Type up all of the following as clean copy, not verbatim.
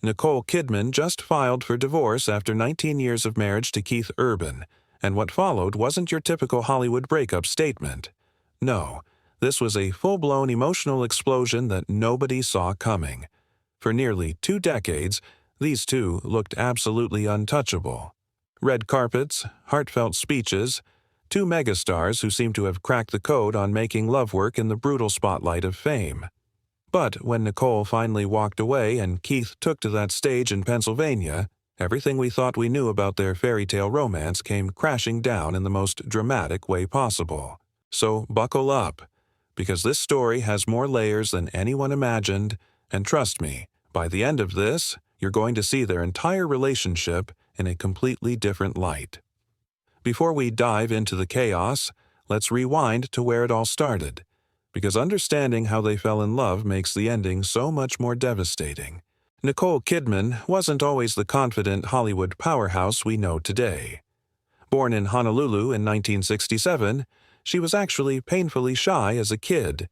Nicole Kidman just filed for divorce after 19 years of marriage to Keith Urban, and what followed wasn't your typical Hollywood breakup statement. No, this was a full-blown emotional explosion that nobody saw coming. For nearly 2 decades, these two looked absolutely untouchable. Red carpets, heartfelt speeches, 2 megastars who seemed to have cracked the code on making love work in the brutal spotlight of fame. But when Nicole finally walked away and Keith took to that stage in Pennsylvania, everything we thought we knew about their fairy tale romance came crashing down in the most dramatic way possible. So buckle up, because this story has more layers than anyone imagined, and trust me, by the end of this, you're going to see their entire relationship in a completely different light. Before we dive into the chaos, let's rewind to where it all started, because understanding how they fell in love makes the ending so much more devastating. Nicole Kidman wasn't always the confident Hollywood powerhouse we know today. Born in Honolulu in 1967, she was actually painfully shy as a kid.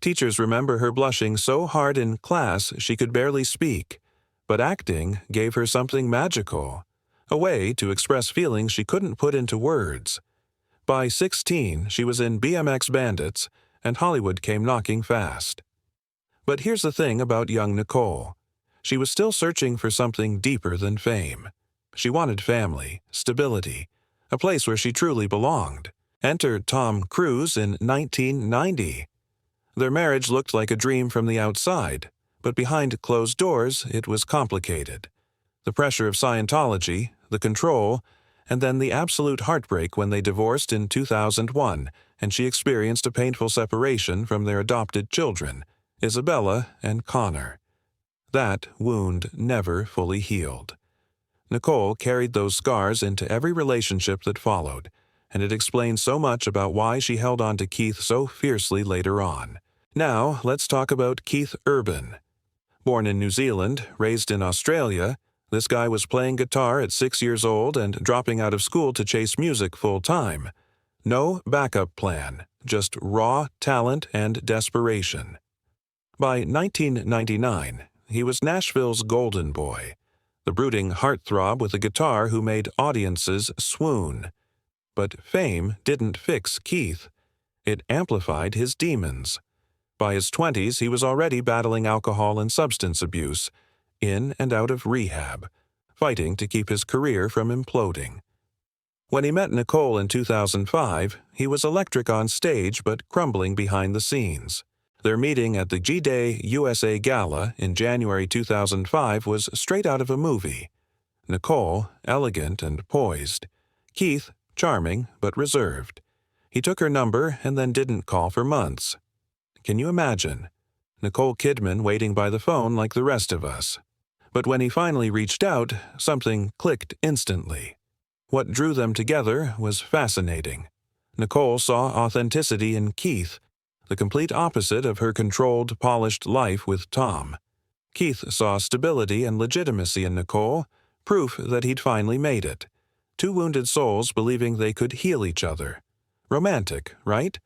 Teachers remember her blushing so hard in class she could barely speak, but acting gave her something magical, a way to express feelings she couldn't put into words. By 16, she was in BMX Bandits, and Hollywood came knocking fast. But here's the thing about young Nicole. She was still searching for something deeper than fame. She wanted family, stability, a place where she truly belonged. Enter Tom Cruise in 1990. Their marriage looked like a dream from the outside, but behind closed doors it was complicated. The pressure of Scientology, the control, and then the absolute heartbreak when they divorced in 2001, and she experienced a painful separation from their adopted children, Isabella and Connor. That wound never fully healed. Nicole carried those scars into every relationship that followed, and it explains so much about why she held on to Keith so fiercely later on. Now, let's talk about Keith Urban. Born in New Zealand, raised in Australia, this guy was playing guitar at 6 years old and dropping out of school to chase music full-time. No backup plan, just raw talent and desperation. By 1999, he was Nashville's golden boy, the brooding heartthrob with a guitar who made audiences swoon. But fame didn't fix Keith. It amplified his demons. By his 20s, he was already battling alcohol and substance abuse, in and out of rehab, fighting to keep his career from imploding. When he met Nicole in 2005, he was electric on stage but crumbling behind the scenes. Their meeting at the G-Day USA Gala in January 2005 was straight out of a movie. Nicole, elegant and poised. Keith, charming but reserved. He took her number and then didn't call for months. Can you imagine? Nicole Kidman waiting by the phone like the rest of us. But when he finally reached out, something clicked instantly. What drew them together was fascinating. Nicole saw authenticity in Keith, the complete opposite of her controlled, polished life with Tom. Keith saw stability and legitimacy in Nicole, proof that he'd finally made it. 2 wounded souls believing they could heal each other. Romantic, right?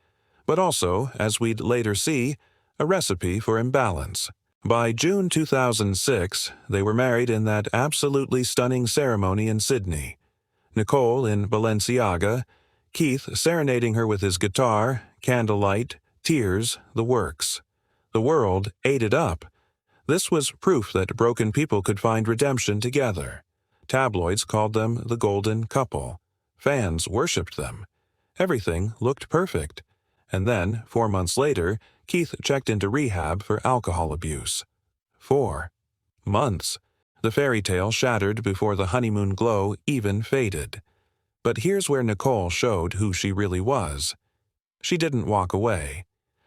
But also, as we'd later see, a recipe for imbalance. By June 2006, they were married in that absolutely stunning ceremony in Sydney. Nicole in Balenciaga, Keith serenading her with his guitar, candlelight, tears, the works. The world ate it up. This was proof that broken people could find redemption together. Tabloids called them the golden couple. Fans worshipped them. Everything looked perfect. And then, 4 months later, Keith checked into rehab for alcohol abuse. 4 months. The fairy tale shattered before the honeymoon glow even faded. But here's where Nicole showed who she really was. She didn't walk away.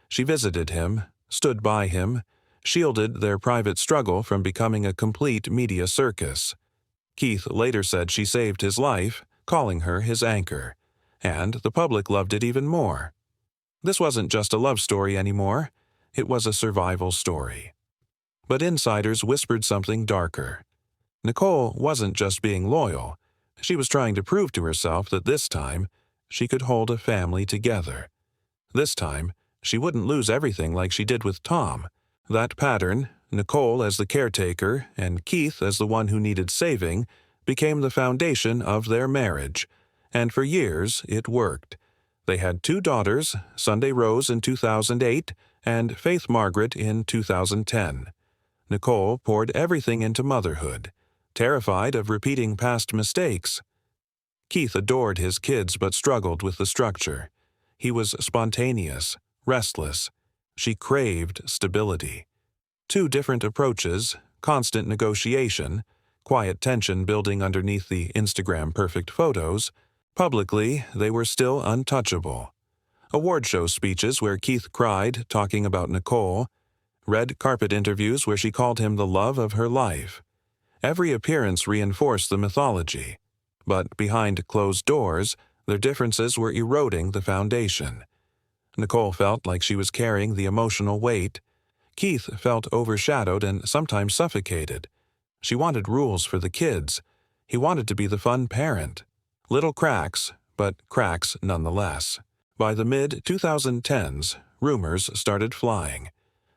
She visited him, stood by him, shielded their private struggle from becoming a complete media circus. Keith later said she saved his life, calling her his anchor. And the public loved it even more. This wasn't just a love story anymore. It was a survival story. But insiders whispered something darker. Nicole wasn't just being loyal. She was trying to prove to herself that this time, she could hold a family together. This time, she wouldn't lose everything like she did with Tom. That pattern, Nicole as the caretaker and Keith as the one who needed saving, became the foundation of their marriage, and for years it worked. They had 2 daughters, Sunday Rose in 2008 and Faith Margaret in 2010. Nicole poured everything into motherhood, terrified of repeating past mistakes. Keith adored his kids but struggled with the structure. He was spontaneous, restless. She craved stability. 2 different approaches, constant negotiation, quiet tension building underneath the Instagram perfect photos. Publicly, they were still untouchable. Award show speeches where Keith cried talking about Nicole, red carpet interviews where she called him the love of her life. Every appearance reinforced the mythology, but behind closed doors, their differences were eroding the foundation. Nicole felt like she was carrying the emotional weight. Keith felt overshadowed and sometimes suffocated. She wanted rules for the kids. He wanted to be the fun parent. Little cracks, but cracks nonetheless. By the mid-2010s, rumors started flying.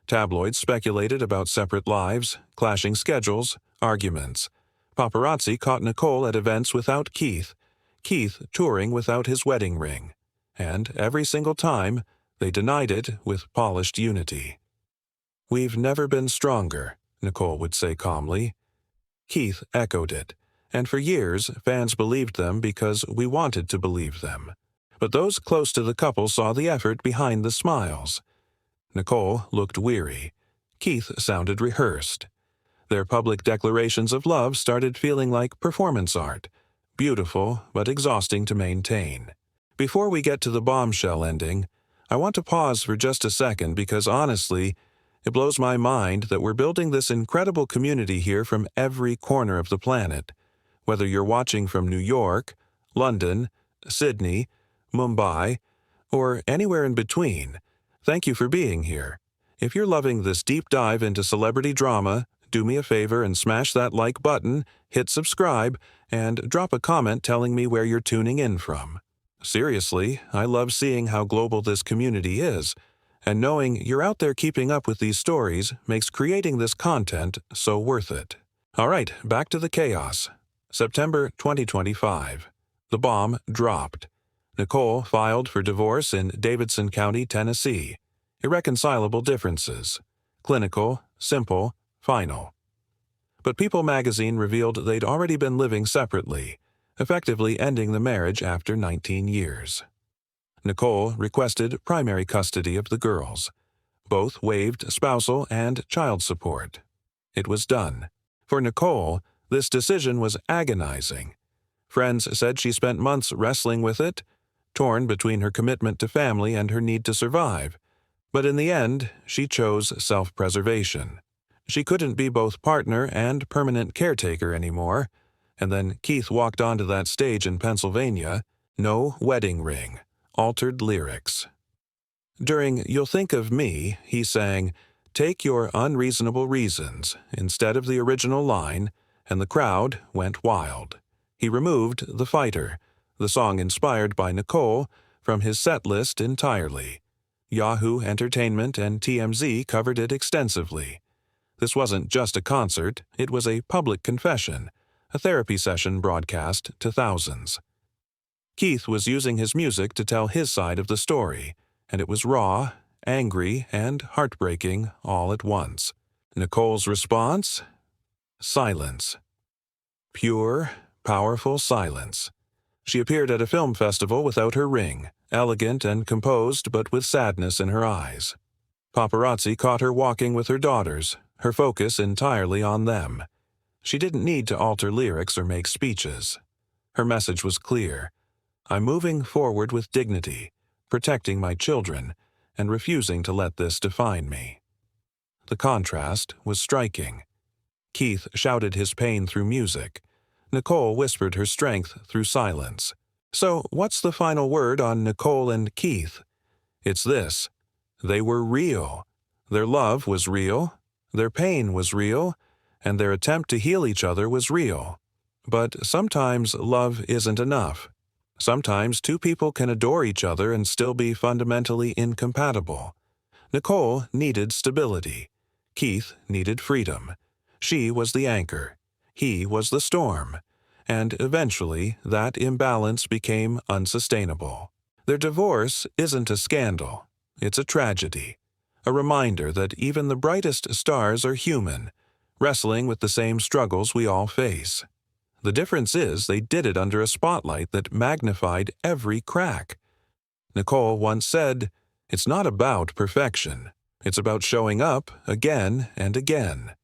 Tabloids speculated about separate lives, clashing schedules, arguments. Paparazzi caught Nicole at events without Keith, Keith touring without his wedding ring. And every single time, they denied it with polished unity. "We've never been stronger," Nicole would say calmly. Keith echoed it, and for years fans believed them because we wanted to believe them. But those close to the couple saw the effort behind the smiles. Nicole looked weary. Keith sounded rehearsed. Their public declarations of love started feeling like performance art, beautiful but exhausting to maintain. Before we get to the bombshell ending, I want to pause for just a second because honestly, it blows my mind that we're building this incredible community here from every corner of the planet. Whether you're watching from New York, London, Sydney, Mumbai, or anywhere in between, thank you for being here. If you're loving this deep dive into celebrity drama, do me a favor and smash that like button, hit subscribe, and drop a comment telling me where you're tuning in from. Seriously, I love seeing how global this community is, and knowing you're out there keeping up with these stories makes creating this content so worth it. All right, back to the chaos. September 2025. The bomb dropped. Nicole filed for divorce in Davidson County, Tennessee. Irreconcilable differences. Clinical, simple, final. But People magazine revealed they'd already been living separately, effectively ending the marriage after 19 years. Nicole requested primary custody of the girls. Both waived spousal and child support. It was done. For Nicole, this decision was agonizing. Friends said she spent months wrestling with it, torn between her commitment to family and her need to survive. But in the end, she chose self-preservation. She couldn't be both partner and permanent caretaker anymore. And then Keith walked onto that stage in Pennsylvania. No wedding ring. Altered lyrics. During You'll Think of Me, he sang, "Take your unreasonable reasons," instead of the original line, and the crowd went wild. He removed The Fighter, the song inspired by Nicole, from his set list entirely. Yahoo Entertainment and TMZ covered it extensively. This wasn't just a concert, it was a public confession, a therapy session broadcast to thousands. Keith was using his music to tell his side of the story, and it was raw, angry, and heartbreaking all at once. Nicole's response? Silence. Pure, powerful silence. She appeared at a film festival without her ring, elegant and composed but with sadness in her eyes. Paparazzi caught her walking with her daughters, her focus entirely on them. She didn't need to alter lyrics or make speeches. Her message was clear. I'm moving forward with dignity, protecting my children, and refusing to let this define me. The contrast was striking. Keith shouted his pain through music. Nicole whispered her strength through silence. So what's the final word on Nicole and Keith? It's this. They were real. Their love was real. Their pain was real. And their attempt to heal each other was real. But sometimes love isn't enough. Sometimes 2 people can adore each other and still be fundamentally incompatible. Nicole needed stability. Keith needed freedom. She was the anchor. He was the storm. And eventually, that imbalance became unsustainable. Their divorce isn't a scandal. It's a tragedy. A reminder that even the brightest stars are human, wrestling with the same struggles we all face. The difference is they did it under a spotlight that magnified every crack. Nicole once said, "It's not about perfection. It's about showing up again and again."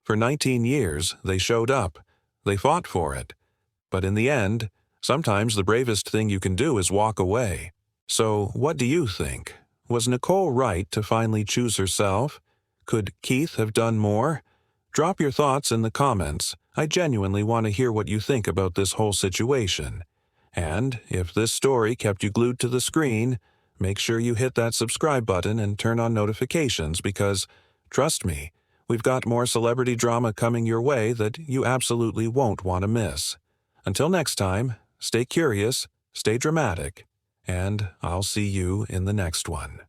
For 19 years, they showed up. They fought for it. But in the end, sometimes the bravest thing you can do is walk away. So, what do you think? Was Nicole right to finally choose herself? Could Keith have done more? Drop your thoughts in the comments. I genuinely want to hear what you think about this whole situation. And if this story kept you glued to the screen, make sure you hit that subscribe button and turn on notifications because, trust me, we've got more celebrity drama coming your way that you absolutely won't want to miss. Until next time, stay curious, stay dramatic, and I'll see you in the next one.